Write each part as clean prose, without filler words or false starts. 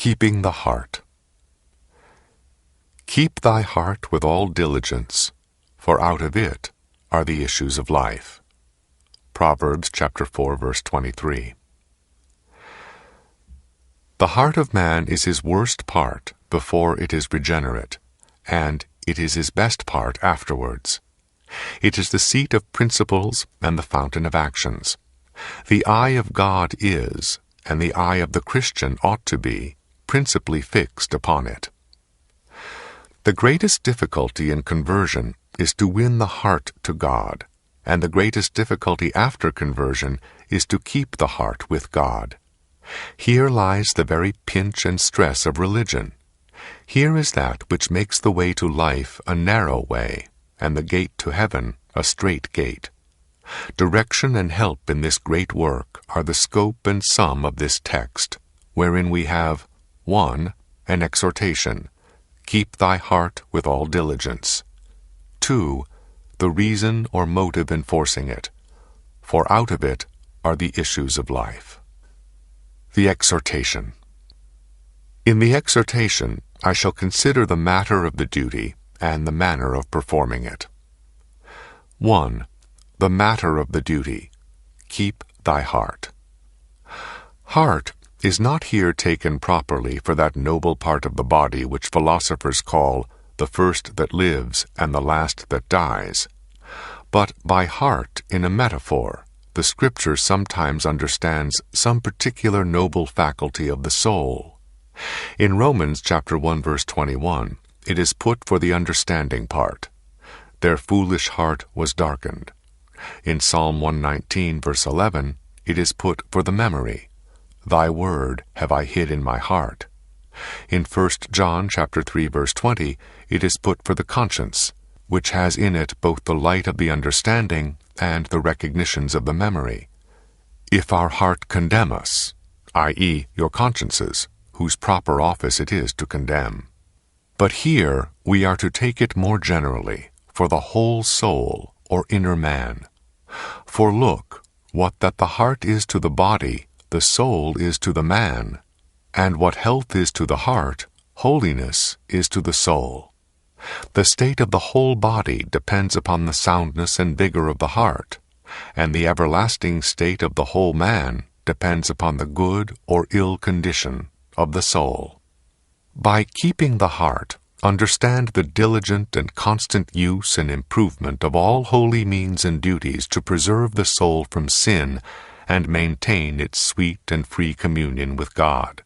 Keeping the heart. Keep thy heart with all diligence, for out of it are the issues of life. Proverbs chapter 4, verse 23. The heart of man is his worst part before it is regenerate, and it is his best part afterwards. It is the seat of principles and the fountain of actions. The eye of God is, and the eye of the Christian ought to be, principally fixed upon it. The greatest difficulty in conversion is to win the heart to God, and the greatest difficulty after conversion is to keep the heart with God. Here lies the very pinch and stress of religion. Here is that which makes the way to life a narrow way, and the gate to heaven a strait gate. Direction and help in this great work are the scope and sum of this text, wherein we have 1. An exhortation, keep thy heart with all diligence. 2. The reason or motive enforcing it, for out of it are the issues of life. The exhortation. In the exhortation, I shall consider the matter of the duty and the manner of performing it. 1. The matter of the duty. Keep thy heart. Heart is not here taken properly for that noble part of the body which philosophers call the first that lives and the last that dies. But by heart, in a metaphor, the Scripture sometimes understands some particular noble faculty of the soul. In Romans chapter 1 verse 21, it is put for the understanding part. Their foolish heart was darkened. In Psalm 119 verse 11, it is put for the memory. Thy word have I hid in my heart. In 1 John chapter 3 verse 20, it is put for the conscience, which has in it both the light of the understanding and the recognitions of the memory. If our heart condemn us, i.e., your consciences, whose proper office it is to condemn. But here we are to take it more generally, for the whole soul, or inner man. For look, what that the heart is to the body, the soul is to the man, and what health is to the heart, holiness is to the soul. The state of the whole body depends upon the soundness and vigor of the heart, and the everlasting state of the whole man depends upon the good or ill condition of the soul. By keeping the heart, understand the diligent and constant use and improvement of all holy means and duties to preserve the soul from sin and maintain its sweet and free communion with God.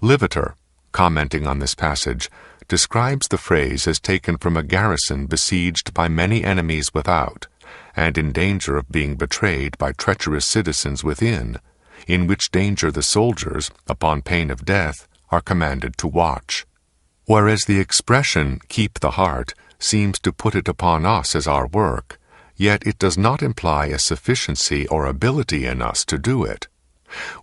Lavater, commenting on this passage, describes the phrase as taken from a garrison besieged by many enemies without, and in danger of being betrayed by treacherous citizens within, in which danger the soldiers, upon pain of death, are commanded to watch. Whereas the expression, keep the heart, seems to put it upon us as our work, yet it does not imply a sufficiency or ability in us to do it.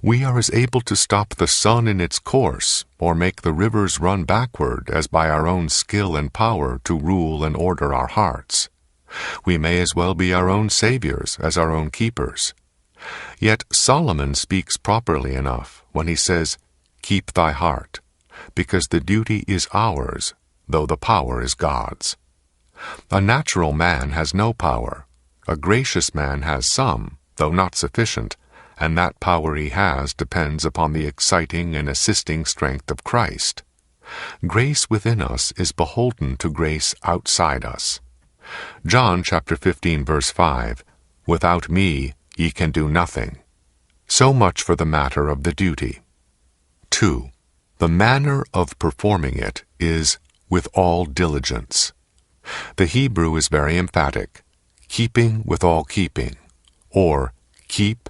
We are as able to stop the sun in its course, or make the rivers run backward, as by our own skill and power to rule and order our hearts. We may as well be our own saviors as our own keepers. Yet Solomon speaks properly enough when he says, keep thy heart, because the duty is ours, though the power is God's. A natural man has no power. A gracious man has some, though not sufficient, and that power he has depends upon the exciting and assisting strength of Christ. Grace within us is beholden to grace outside us. John chapter 15 verse 5, without me ye can do nothing. So much for the matter of the duty. 2. The manner of performing it is with all diligence. The Hebrew is very emphatic, keeping with all keeping, or keep,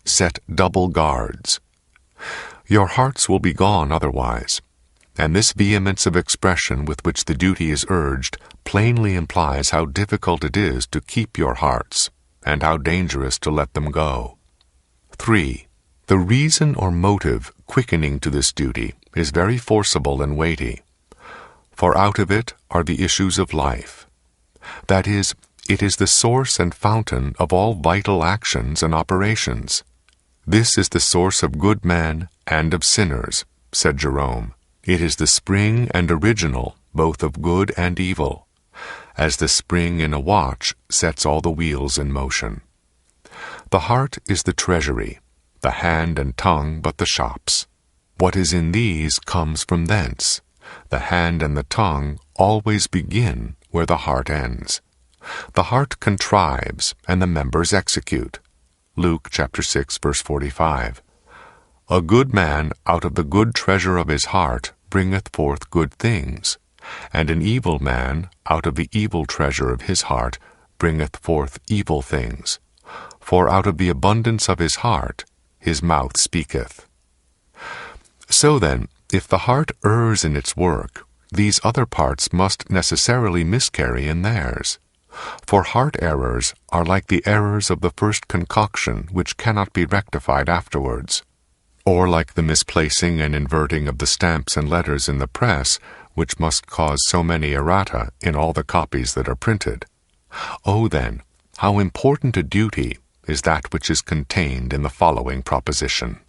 set double guards. Your hearts will be gone otherwise, and this vehemence of expression with which the duty is urged plainly implies how difficult it is to keep your hearts, and how dangerous to let them go. 3. The reason or motive quickening to this duty is very forcible and weighty, for out of it are the issues of life. That is, it is the source and fountain of all vital actions and operations. This is the source of good men and of sinners, said Jerome, "it is the spring and original both of good and evil, as the spring in a watch sets all the wheels in motion. The heart is the treasury, the hand and tongue but the shops. What is in these comes from thence. The hand and the tongue always begin where the heart ends. The heart contrives, and the members execute." Luke chapter 6, verse 45. "A good man out of the good treasure of his heart bringeth forth good things, and an evil man out of the evil treasure of his heart bringeth forth evil things. For out of the abundance of his heart his mouth speaketh." So then, if the heart errs in its work, these other parts must necessarily miscarry in theirs. For heart errors are like the errors of the first concoction which cannot be rectified afterwards, or like the misplacing and inverting of the stamps and letters in the press, which must cause so many errata in all the copies that are printed. Oh then, how important a duty is that which is contained in the following proposition.